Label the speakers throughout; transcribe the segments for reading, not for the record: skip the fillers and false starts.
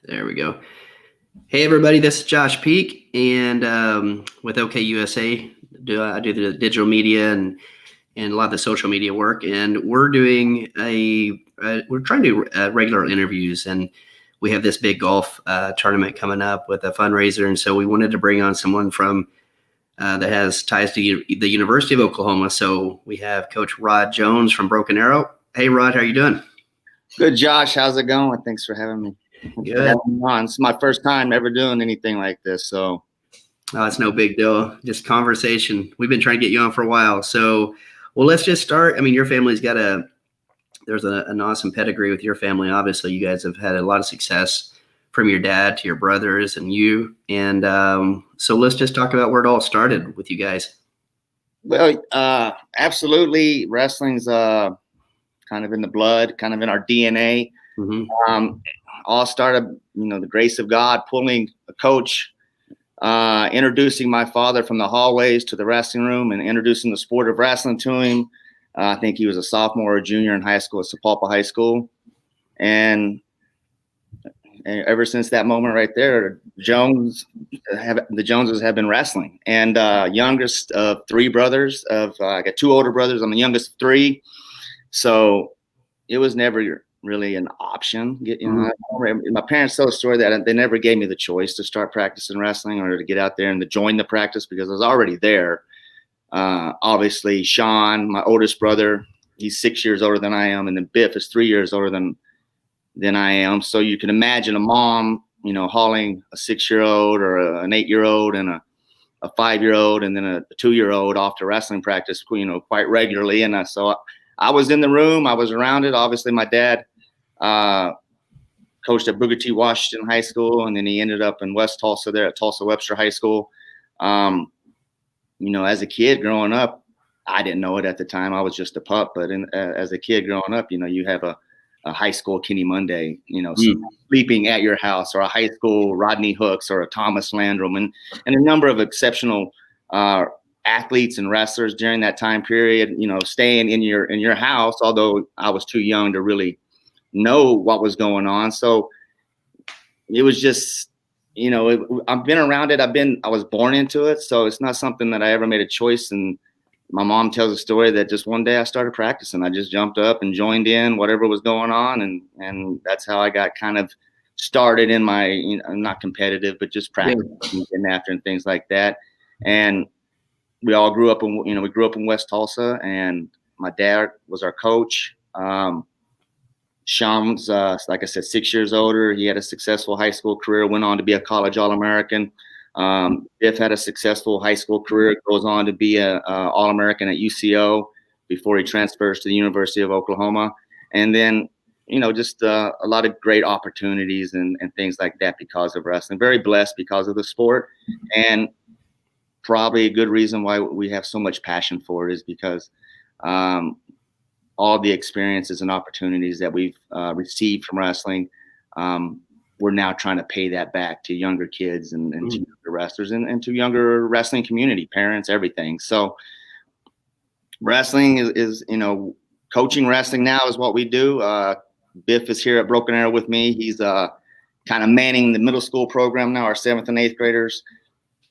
Speaker 1: There we go. Hey, everybody, this is Josh Peak, and with OKUSA, I do the digital media and a lot of the social media work, and we're doing we're trying to do regular interviews, and we have this big golf tournament coming up with a fundraiser, and so we wanted to bring on someone from that has ties to the University of Oklahoma. So we have Coach Rod Jones from Broken Arrow. Hey, Rod, how are you doing?
Speaker 2: Good, Josh. How's it going? Thanks for having me.
Speaker 1: Good.
Speaker 2: It's my first time ever doing anything like this, so.
Speaker 1: Oh, it's no big deal. Just conversation. We've been trying to get you on for a while. So, well, let's just start. I mean, your family's got there's an awesome pedigree with your family. Obviously, you guys have had a lot of success from your dad to your brothers and you. And so let's just talk about where it all started with you guys.
Speaker 2: Well, absolutely. Wrestling's kind of in the blood, kind of in our DNA.
Speaker 1: Mm-hmm.
Speaker 2: All started, the grace of God, pulling a coach, introducing my father from the hallways to the wrestling room and introducing the sport of wrestling to him. I think he was a sophomore or junior in high school at Sapulpa High School. And ever since that moment right there, the Joneses have been wrestling. And youngest of three brothers. I got two older brothers. I'm the youngest of three. So it was never really an option. My parents tell a story that they never gave me the choice to start practicing wrestling or to get out there and to join the practice because I was already there. Obviously, Sean, my oldest brother, he's 6 years older than I am, and then Biff is 3 years older than I am. So you can imagine a mom, hauling a 6-year-old or an 8-year-old and a 5-year-old and then a 2-year-old off to wrestling practice, quite regularly. And so I was in the room. I was around it. Obviously, my dad coached at Booker T. Washington High School, and then he ended up in West Tulsa there at Tulsa Webster High School. As a kid growing up, I didn't know it at the time. I was just a pup. But as a kid growing up, you have a high school Kenny Monday, sleeping at your house, or a high school Rodney Hooks or a Thomas Landrum, and a number of exceptional athletes and wrestlers during that time period, staying in your house, although I was too young to really know what was going on. So it was just, I've been around it. I was born into it. So it's not something that I ever made a choice. And my mom tells a story that just one day I started practicing. I just jumped up and joined in whatever was going on. And that's how I got kind of started in my, not competitive, but just practicing and getting after and things like that. And we all grew up in West Tulsa, and my dad was our coach. Sean's, like I said, 6 years older. He had a successful high school career, went on to be a college All-American. Biff had a successful high school career, goes on to be a All-American at UCO before he transfers to the University of Oklahoma. And then, just a lot of great opportunities and things like that because of wrestling. Very blessed because of the sport. And probably a good reason why we have so much passion for it is because all the experiences and opportunities that we've received from wrestling, we're now trying to pay that back to younger kids and to younger wrestlers and to younger wrestling community, parents, everything. So wrestling is coaching wrestling now is what we do. Biff is here at Broken Arrow with me. He's kind of manning the middle school program now, our 7th and 8th graders.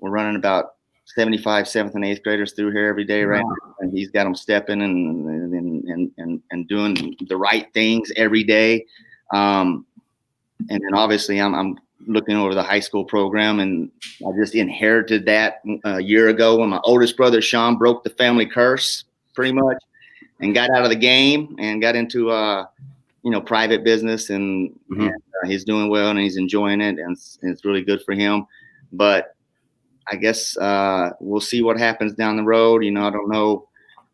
Speaker 2: We're running about 75 7th and 8th graders through here every day, right? Wow. And he's got them stepping and doing the right things every day. And then obviously I'm looking over the high school program, and I just inherited that a year ago when my oldest brother Sean broke the family curse pretty much and got out of the game and got into private business, and he's doing well and he's enjoying it, and it's really good for him. But I guess we'll see what happens down the road. I don't know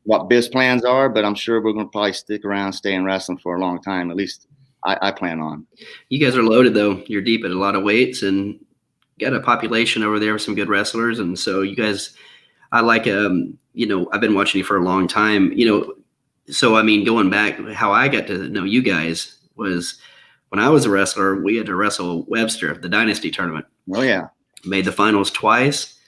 Speaker 2: what Biff's plans are, but I'm sure we're going to probably stick around, stay in wrestling for a long time. At least I plan on.
Speaker 1: You guys are loaded, though. You're deep at a lot of weights and got a population over there with some good wrestlers. And so you guys, I like, I've been watching you for a long time, So, I mean, going back, how I got to know you guys was when I was a wrestler, we had to wrestle Webster, the Dynasty tournament.
Speaker 2: Oh, yeah.
Speaker 1: Made the finals twice,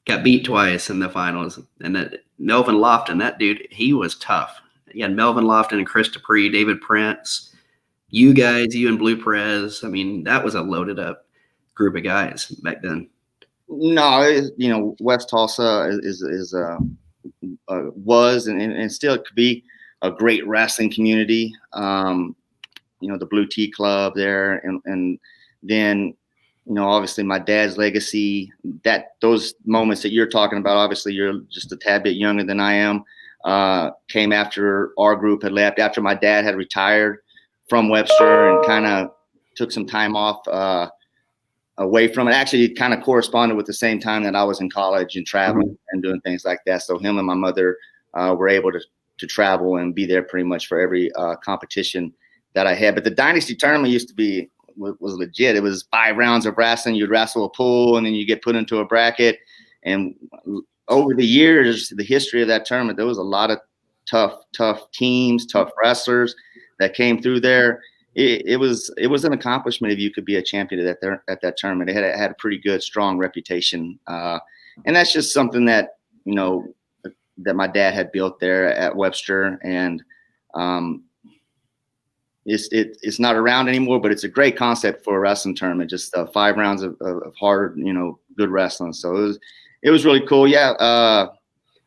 Speaker 1: got beat twice in the finals. And that Melvin Lofton, that dude, he was tough. You had Melvin Lofton and Chris Dupree, David Prince, you guys, you and Blue Perez. I mean, that was a loaded up group of guys back then.
Speaker 2: No, West Tulsa was and still could be a great wrestling community. The Blue Tea Club there, and then obviously my dad's legacy. That those moments that you're talking about, obviously you're just a tad bit younger than I am. Came after our group had left, after my dad had retired from Webster and kind of took some time off away from it. Actually, it kind of corresponded with the same time that I was in college and traveling and doing things like that. So him and my mother were able to travel and be there pretty much for every competition that I had. But the Dynasty tournament used to be was legit. It was 5 rounds of wrestling. You'd wrestle a pool, and then you get put into a bracket. And over the years, the history of that tournament, there was a lot of tough teams, tough wrestlers that came through there. It was an accomplishment if you could be a champion at that tournament. It had a pretty good, strong reputation, and that's just something that that my dad had built there at Webster, and it's not around anymore. But it's a great concept for a wrestling tournament. Just 5 rounds of hard, good wrestling. So it was really cool. Yeah.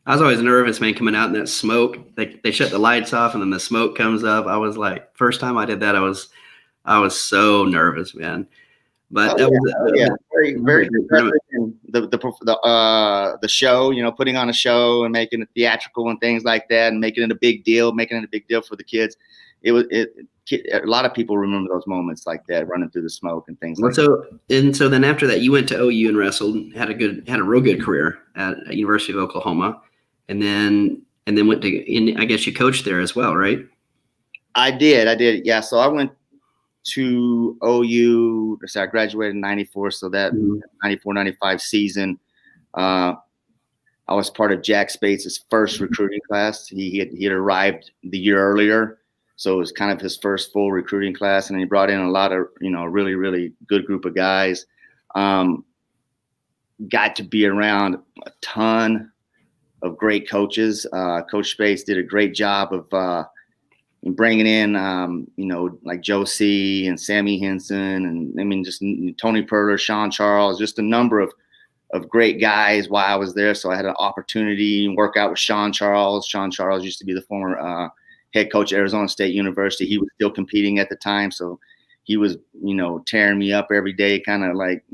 Speaker 1: I was always nervous, man, coming out in that smoke. They shut the lights off, and then the smoke comes up. I was like, first time I did that, I was so nervous, man. But that was
Speaker 2: very very interesting. The show, putting on a show and making it theatrical and things like that, and making it a big deal for the kids. A lot of people remember those moments like that, running through the smoke and things like that.
Speaker 1: So then after that, you went to OU and wrestled, had a real good career at University of Oklahoma. And then went to, I guess you coached there as well, right?
Speaker 2: I did. Yeah. So I went to OU. I graduated in 94. So that 94, 95 season, I was part of Jack Spates' first recruiting class. He had arrived the year earlier. So it was kind of his first full recruiting class. And he brought in a lot of, really, really good group of guys. Got to be around a ton of great coaches. Coach Spates did a great job of bringing in, like Joe C. and Sammy Henson, and just Tony Perler, Sean Charles, just a number of great guys while I was there. So I had an opportunity to work out with Sean Charles. Sean Charles used to be the former head coach at Arizona State University. He was still competing at the time, so he was, tearing me up every day, kind of like,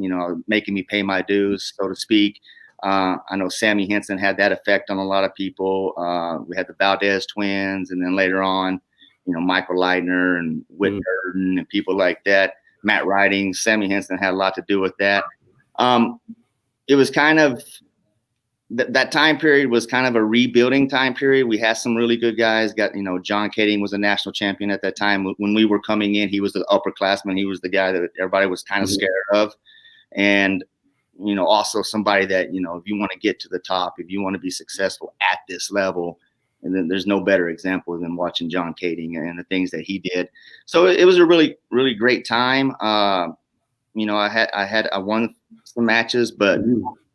Speaker 2: making me pay my dues, so to speak. I know Sammy Henson had that effect on a lot of people. We had the Valdez twins, and then later on, Michael Leitner and Whit Burton and people like that. Matt Riding, Sammy Henson had a lot to do with that. It was kind of that time period was kind of a rebuilding time period. We had some really good guys. Got John Kading was a national champion at that time. When we were coming in, he was the upperclassman. He was the guy that everybody was kind of scared of, and also somebody that, if you want to get to the top, if you want to be successful at this level, and then there's no better example than watching John Kading and the things that he did. So it was a really, really great time. I won some matches, but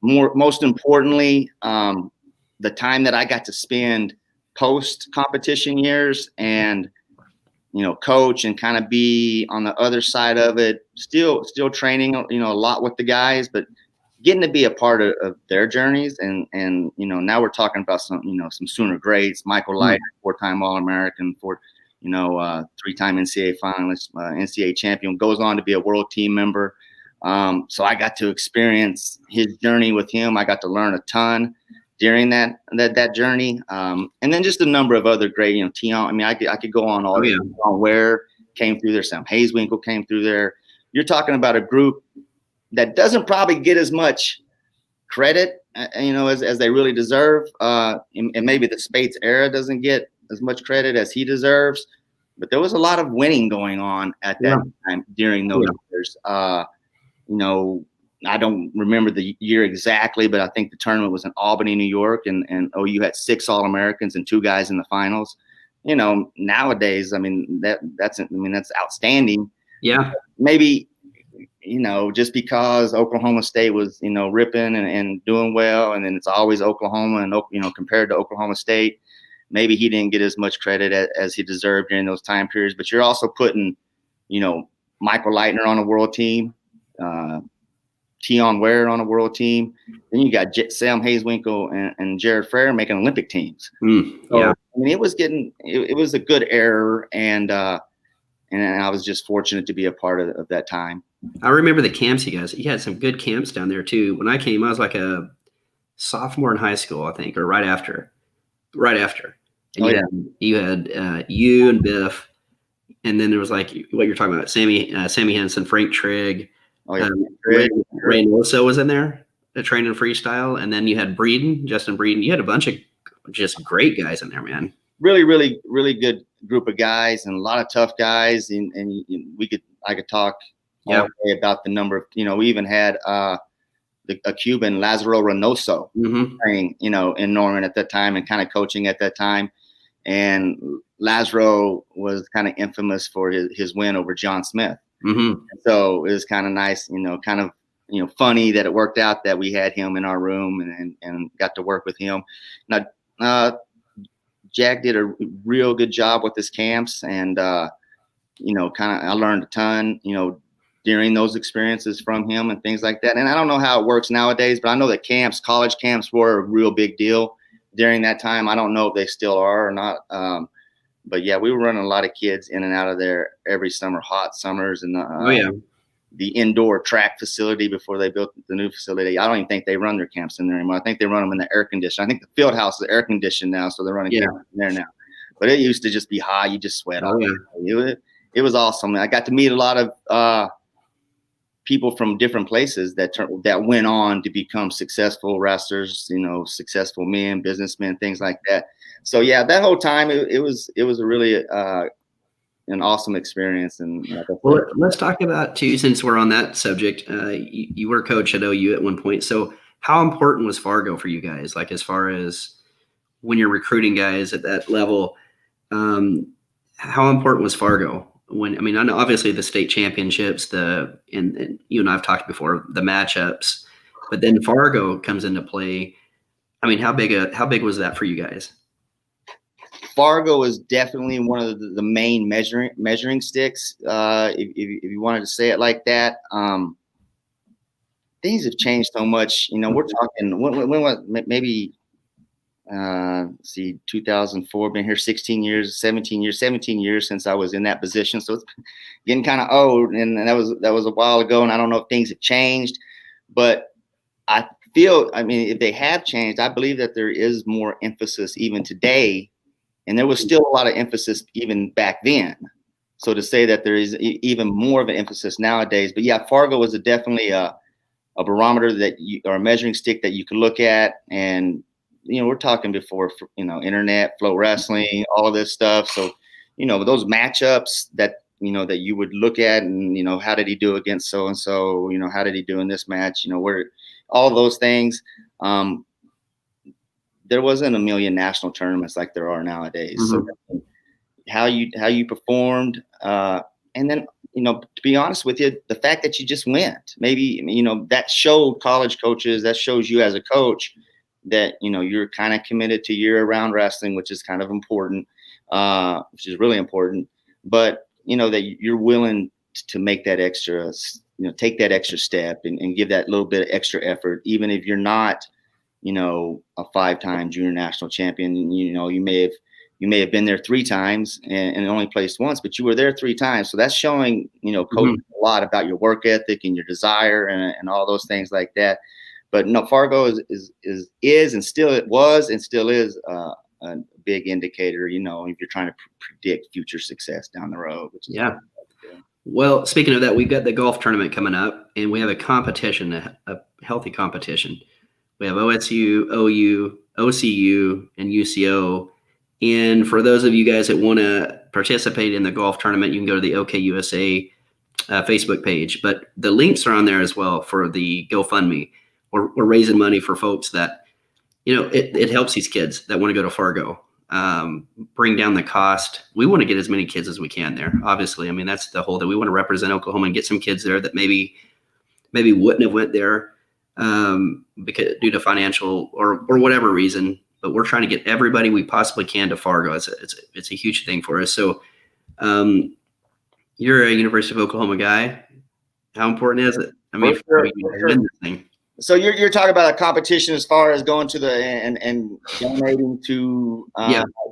Speaker 2: most importantly, the time that I got to spend post competition years and, coach and kind of be on the other side of it, still training, a lot with the guys, but getting to be a part of their journeys. And now we're talking about some Sooner greats, Michael Leitner, 4-time All-American, 3-time NCAA finalist, NCAA champion, goes on to be a world team member. So I got to experience his journey with him. I got to learn a ton during that journey. And then just a number of other great, Tion. I could go on all day. Where came through there. Sam Hayeswinkle came through there. You're talking about a group that doesn't probably get as much credit, as they really deserve. And maybe the Spates era doesn't get as much credit as he deserves. But there was a lot of winning going on at that time during those years. I don't remember the year exactly, but I think the tournament was in Albany, New York, and OU had 6 All-Americans and 2 guys in the finals. Nowadays, that's outstanding. Yeah. Maybe, just because Oklahoma State was, ripping and doing well, and then it's always Oklahoma and, compared to Oklahoma State, maybe he didn't get as much credit as he deserved during those time periods. But you're also putting Michael Leitner on a world team, Tion Ware on a world team. Then you got Sam Hayeswinkle and Jared Frere making Olympic teams.
Speaker 1: Yeah.
Speaker 2: I mean, it was a good era, and I was just fortunate to be a part of that time.
Speaker 1: I remember the camps you had some good camps down there too. When I came, I was like a sophomore in high school, I think, or right after. And you had you and Biff, and then there was like what you're talking about, Sammy Henson, Frank Trigg, Ray Noso was in there, training freestyle, and then you had Justin Breeden. You had a bunch of just great guys in there, man.
Speaker 2: Really, really, really good group of guys, and a lot of tough guys, and I could talk all day about the number of, we even had a Cuban, Lazaro Reynoso, playing, in Norman at that time and kind of coaching at that time. And Lazaro was kind of infamous for his win over John Smith. So it was kind of nice, funny that it worked out that we had him in our room and got to work with him. Now, Jack did a real good job with his camps, and I learned a ton, during those experiences from him and things like that. And I don't know how it works nowadays, but I know that college camps were a real big deal during that time. I don't know if they still are or not. But yeah, we were running a lot of kids in and out of there every summer, hot summers, and the indoor track facility before they built the new facility. I don't even think they run their camps in there anymore. I think they run them in the air conditioning. I think the field house is air conditioned now, so they're running camps in there now. But it used to just be hot. You just sweat. It was awesome. I got to meet a lot of people from different places that went on to become successful wrestlers, successful men, businessmen, things like that. So yeah, that whole time it was a really an awesome experience. And
Speaker 1: well, let's talk about too, since we're on that subject. You were coach at OU at one point. So how important was Fargo for you guys? Like as far as when you're recruiting guys at that level, how important was Fargo? I know obviously the state championships, and you and I've talked before, the matchups, but then Fargo comes into play. I mean, how big was that for you guys?
Speaker 2: Fargo is definitely one of the main measuring sticks. If you wanted to say it like that, things have changed so much. We're talking when maybe 2004. Been here 17 years since I was in that position. So it's getting kind of old, and that was a while ago. And I don't know if things have changed, but I feel, if they have changed, I believe that there is more emphasis even today. And there was still a lot of emphasis even back then. So to say that there is even more of an emphasis nowadays, but yeah, Fargo was definitely a barometer or a measuring stick that you could look at. And, we're talking before, internet, flow wrestling, all of this stuff. So, those matchups that you would look at and, how did he do against so-and-so, how did he do in this match, where all of those things, there wasn't a million national tournaments like there are nowadays. So how you performed, and then, to be honest with you, the fact that you just went, maybe, that showed college coaches, that shows you as a coach that, you're kind of committed to year-round wrestling, which is kind of important, which is really important. But, that you're willing to make that extra, take that extra step and give that little bit of extra effort, even if you're not, a 5-time junior national champion. You may have been there 3 times and only placed once, but you were there 3 times. So that's showing, coach a lot about your work ethic and your desire and all those things like that. But no, Fargo is and still is a big indicator, if you're trying to predict future success down the road. Which is
Speaker 1: Well, speaking of that, we've got the golf tournament coming up, and we have a competition, a healthy competition. We have OSU, OU, OCU, and UCO. And for those of you guys that want to participate in the golf tournament, you can go to the OKUSA Facebook page. But the links are on there as well for the GoFundMe. We're raising money for folks that, it helps these kids that want to go to Fargo, bring down the cost. We want to get as many kids as we can there. Obviously, that's the whole that we want to represent Oklahoma and get some kids there that maybe wouldn't have went there because due to financial or whatever reason. But we're trying to get everybody we possibly can to Fargo. It's a huge thing for us. So You're a University of Oklahoma guy. How important is it? I mean,
Speaker 2: For
Speaker 1: you
Speaker 2: sure.
Speaker 1: win this thing.
Speaker 2: So you're talking about a competition as far as going to the and donating to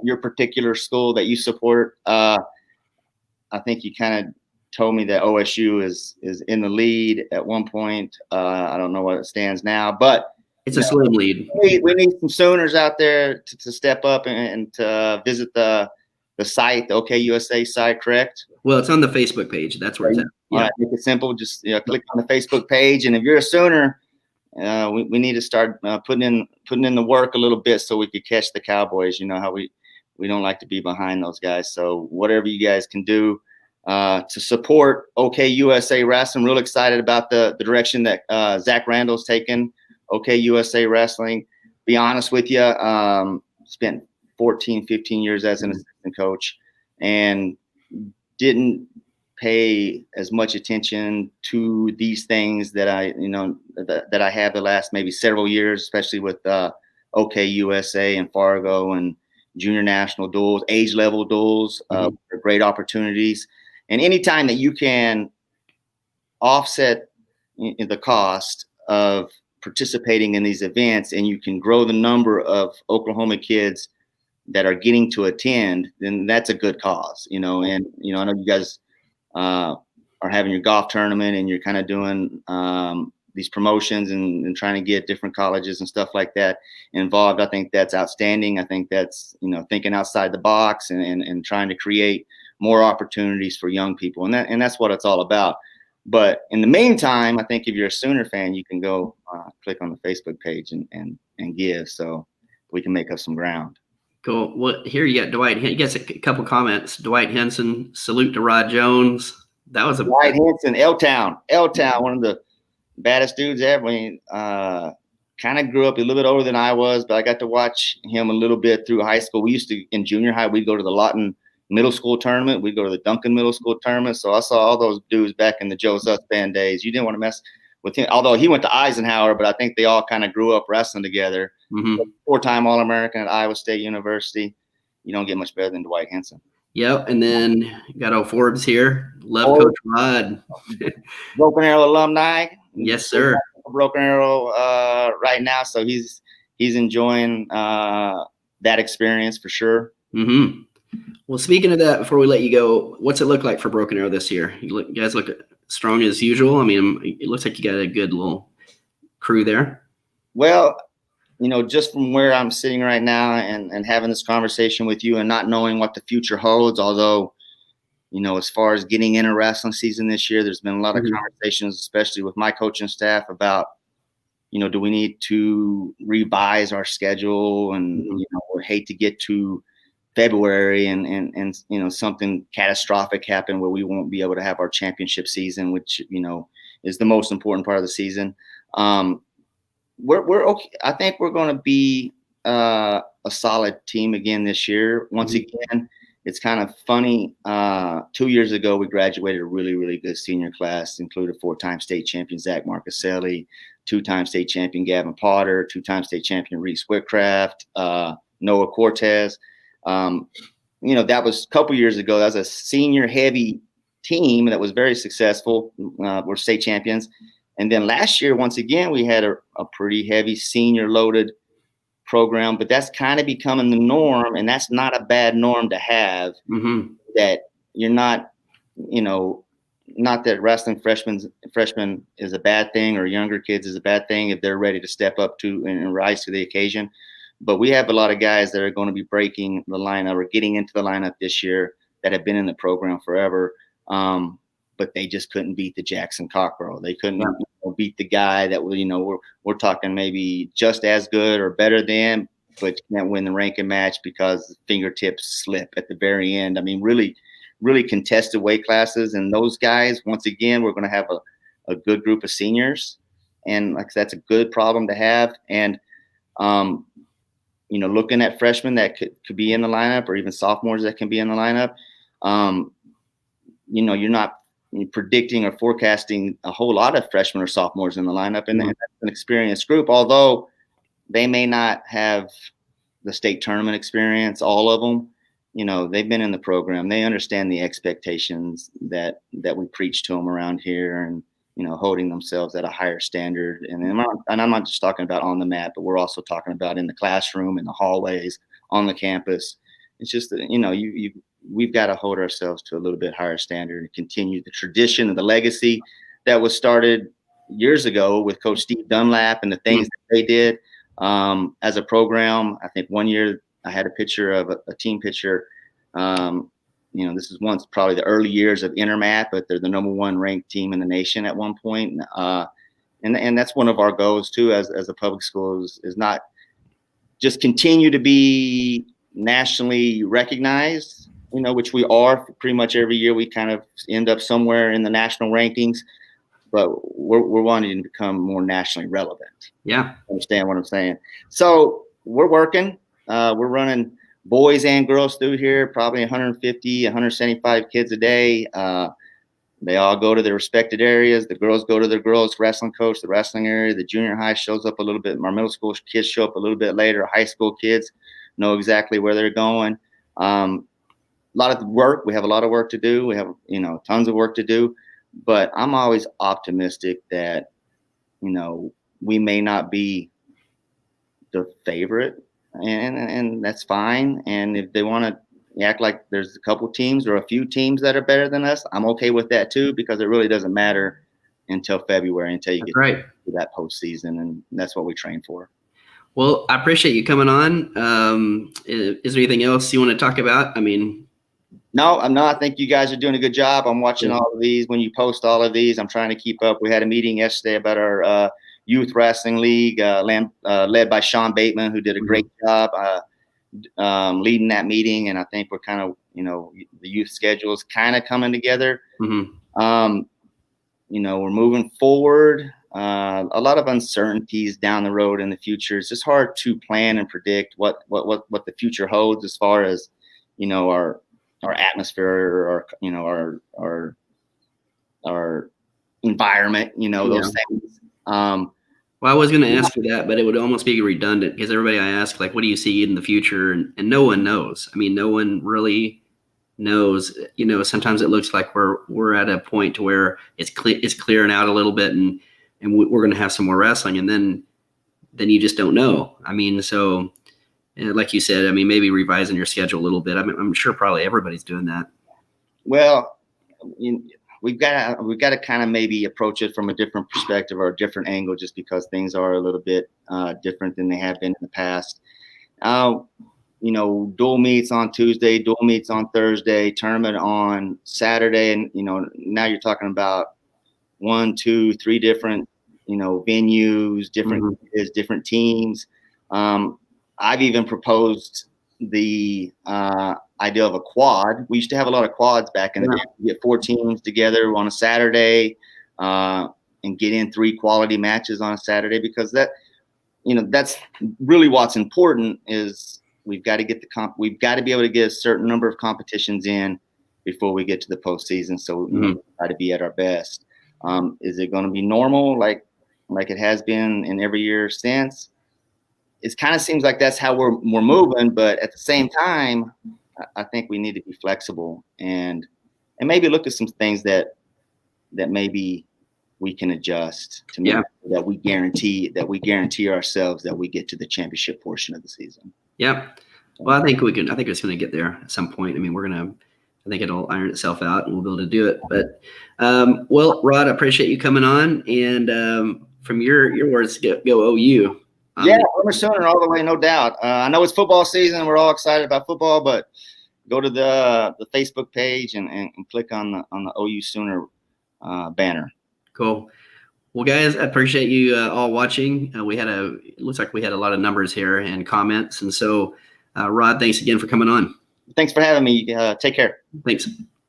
Speaker 2: your particular school that you support. I think you kind of told me that OSU is in the lead at one point. I don't know what it stands now, but
Speaker 1: it's a slim lead.
Speaker 2: We need some Sooners out there to step up and to visit the site, the OKUSA site, correct?
Speaker 1: Well, it's on the Facebook page. That's where it's at.
Speaker 2: Yeah. All right, make it simple. Just click on the Facebook page, and if you're a Sooner, we need to start putting in the work a little bit so we could catch the Cowboys. You know how we don't like to be behind those guys. So whatever you guys can do to support OKUSA Wrestling. Real excited about the direction that Zach Randall's taken OKUSA Wrestling. Be honest with you, spent 14, 15 years as an assistant coach and didn't pay as much attention to these things that I have the last maybe several years, especially with OKUSA and Fargo and junior national duels, age level duels, are great opportunities. And anytime that you can offset the cost of participating in these events and you can grow the number of Oklahoma kids that are getting to attend, then that's a good cause, And, I know you guys are having your golf tournament and you're kind of doing these promotions and trying to get different colleges and stuff like that involved. I think that's outstanding. I think that's, thinking outside the box and trying to create more opportunities for young people. And that's what it's all about. But in the meantime, I think if you're a Sooner fan, you can go click on the Facebook page and give so we can make up some ground.
Speaker 1: Cool. Well, here you got Dwight. You got a couple comments. Dwight Henson, salute to Rod Jones. That was
Speaker 2: Dwight Henson, L-Town, one of the baddest dudes ever. I mean, kind of grew up a little bit older than I was, but I got to watch him a little bit through high school. We used to, in junior high, we'd go to the Lawton Middle School tournament. We'd go to the Duncan Middle School tournament. So I saw all those dudes back in the Joe Zussband days. You didn't want to mess with him, although he went to Eisenhower, but I think they all kind of grew up wrestling together. Four-time All-American at Iowa State University. You don't get much better than Dwight Henson.
Speaker 1: Yep, and then you got old Forbes here. Love Coach Rod.
Speaker 2: Broken Arrow alumni.
Speaker 1: Yes, sir.
Speaker 2: Broken Arrow right now, so he's enjoying that experience for sure.
Speaker 1: Well, speaking of that, before we let you go, what's it look like for Broken Arrow this year? You guys look strong as usual. I mean, it looks like you got a good little crew there.
Speaker 2: Well, just from where I'm sitting right now and having this conversation with you and not knowing what the future holds, although, as far as getting in a wrestling season this year, there's been a lot of conversations, especially with my coaching staff about, do we need to revise our schedule? And, we hate to get to February and something catastrophic happen where we won't be able to have our championship season, which, is the most important part of the season. We're okay. I think we're going to be a solid team again this year. Once again, it's kind of funny. 2 years ago, we graduated a really, really good senior class, included 4-time state champion Zach Marcaselli, 2-time state champion Gavin Potter, 2-time state champion Reese Whitcraft, Noah Cortez. That was a couple years ago. That was a senior heavy team that was very successful. We're state champions. And then last year, once again, we had a pretty heavy senior loaded program, but that's kind of becoming the norm. And that's not a bad norm to have, that you're not, not that wrestling freshmen is a bad thing or younger kids is a bad thing if they're ready to step up to and rise to the occasion. But we have a lot of guys that are going to be breaking the lineup or getting into the lineup this year that have been in the program forever. But they just couldn't beat the Jackson Cockrell. They couldn't beat the guy that we're talking maybe just as good or better than, but can't win the ranking match because fingertips slip at the very end. I mean, really, really contested weight classes. And those guys, once again, we're going to have a good group of seniors. And like that's a good problem to have. And, looking at freshmen that could be in the lineup or even sophomores that can be in the lineup, you're not predicting or forecasting a whole lot of freshmen or sophomores in the lineup. And that's an experienced group, although they may not have the state tournament experience, all of them. they've been in the program. They understand the expectations that we preach to them around here, and holding themselves at a higher standard. And I'm not just talking about on the mat, but we're also talking about in the classroom, in the hallways, on the campus. It's just that we've got to hold ourselves to a little bit higher standard and continue the tradition and the legacy that was started years ago with Coach Steve Dunlap and the things that they did as a program. I think one year I had a picture of a team picture. This is once probably the early years of Intermat, but they're the #1 ranked team in the nation at one point. And that's one of our goals too, as a public school, is not just continue to be nationally recognized, which we are pretty much every year. We kind of end up somewhere in the national rankings, but we're wanting to become more nationally relevant.
Speaker 1: Yeah.
Speaker 2: Understand what I'm saying? So we're working. We're running boys and girls through here, probably 150, 175 kids a day. They all go to their respected areas. The girls go to their girls wrestling coach, the wrestling area. The junior high shows up a little bit. Our middle school kids show up a little bit later. High school kids know exactly where they're going. A lot of work. We have a lot of work to do. We have, tons of work to do. But I'm always optimistic that, we may not be the favorite, and that's fine. And if they want to act like there's a couple teams or a few teams that are better than us, I'm okay with that too, because it really doesn't matter until February, until you get to that postseason, and that's what we train for.
Speaker 1: Well, I appreciate you coming on. Is there anything else you want to talk about?
Speaker 2: No, I'm not. I think you guys are doing a good job. I'm watching all of these. When you post all of these, I'm trying to keep up. We had a meeting yesterday about our youth wrestling league, led by Sean Bateman, who did a great job leading that meeting. And I think we're kind of, the youth schedule is kind of coming together. We're moving forward. A lot of uncertainties down the road in the future. It's just hard to plan and predict what the future holds as far as, our atmosphere, or our environment, those things.
Speaker 1: Well, I was going to ask for that, but it would almost be redundant, because everybody I ask, like, what do you see in the future? And no one knows. No one really knows. Sometimes it looks like we're at a point to where it's clearing out a little bit, and we're going to have some more wrestling, and then you just don't know. So like you said, maybe revising your schedule a little bit. I'm sure probably everybody's doing that.
Speaker 2: Well, we've got to kind of maybe approach it from a different perspective or a different angle, just because things are a little bit different than they have been in the past. Dual meets on Tuesday, dual meets on Thursday, tournament on Saturday. And, now you're talking about 1, 2, 3 different, venues, different teams. I've even proposed the idea of a quad. We used to have a lot of quads back in the day. We get 4 teams together on a Saturday and get in 3 quality matches on a Saturday, because that's really what's important. Is we've got to get we've got to be able to get a certain number of competitions in before we get to the postseason. So we try to be at our best. Is it going to be normal like it has been in every year since? It kind of seems like that's how we're moving, but at the same time, I think we need to be flexible and maybe look at some things that maybe we can adjust to make sure that we guarantee ourselves that we get to the championship portion of the season.
Speaker 1: Yeah. Well, I think it's going to get there at some point. I think it'll iron itself out and we'll be able to do it. But, well, Rod, I appreciate you coming on, and from your words, go OU.
Speaker 2: We're Sooner all the way, no doubt. I know it's football season. We're all excited about football, but go to the Facebook page and click on the OU Sooner banner.
Speaker 1: Cool. Well, guys, I appreciate you all watching. It looks like we had a lot of numbers here and comments. And so, Rod, thanks again for coming on.
Speaker 2: Thanks for having me. Take care.
Speaker 1: Thanks.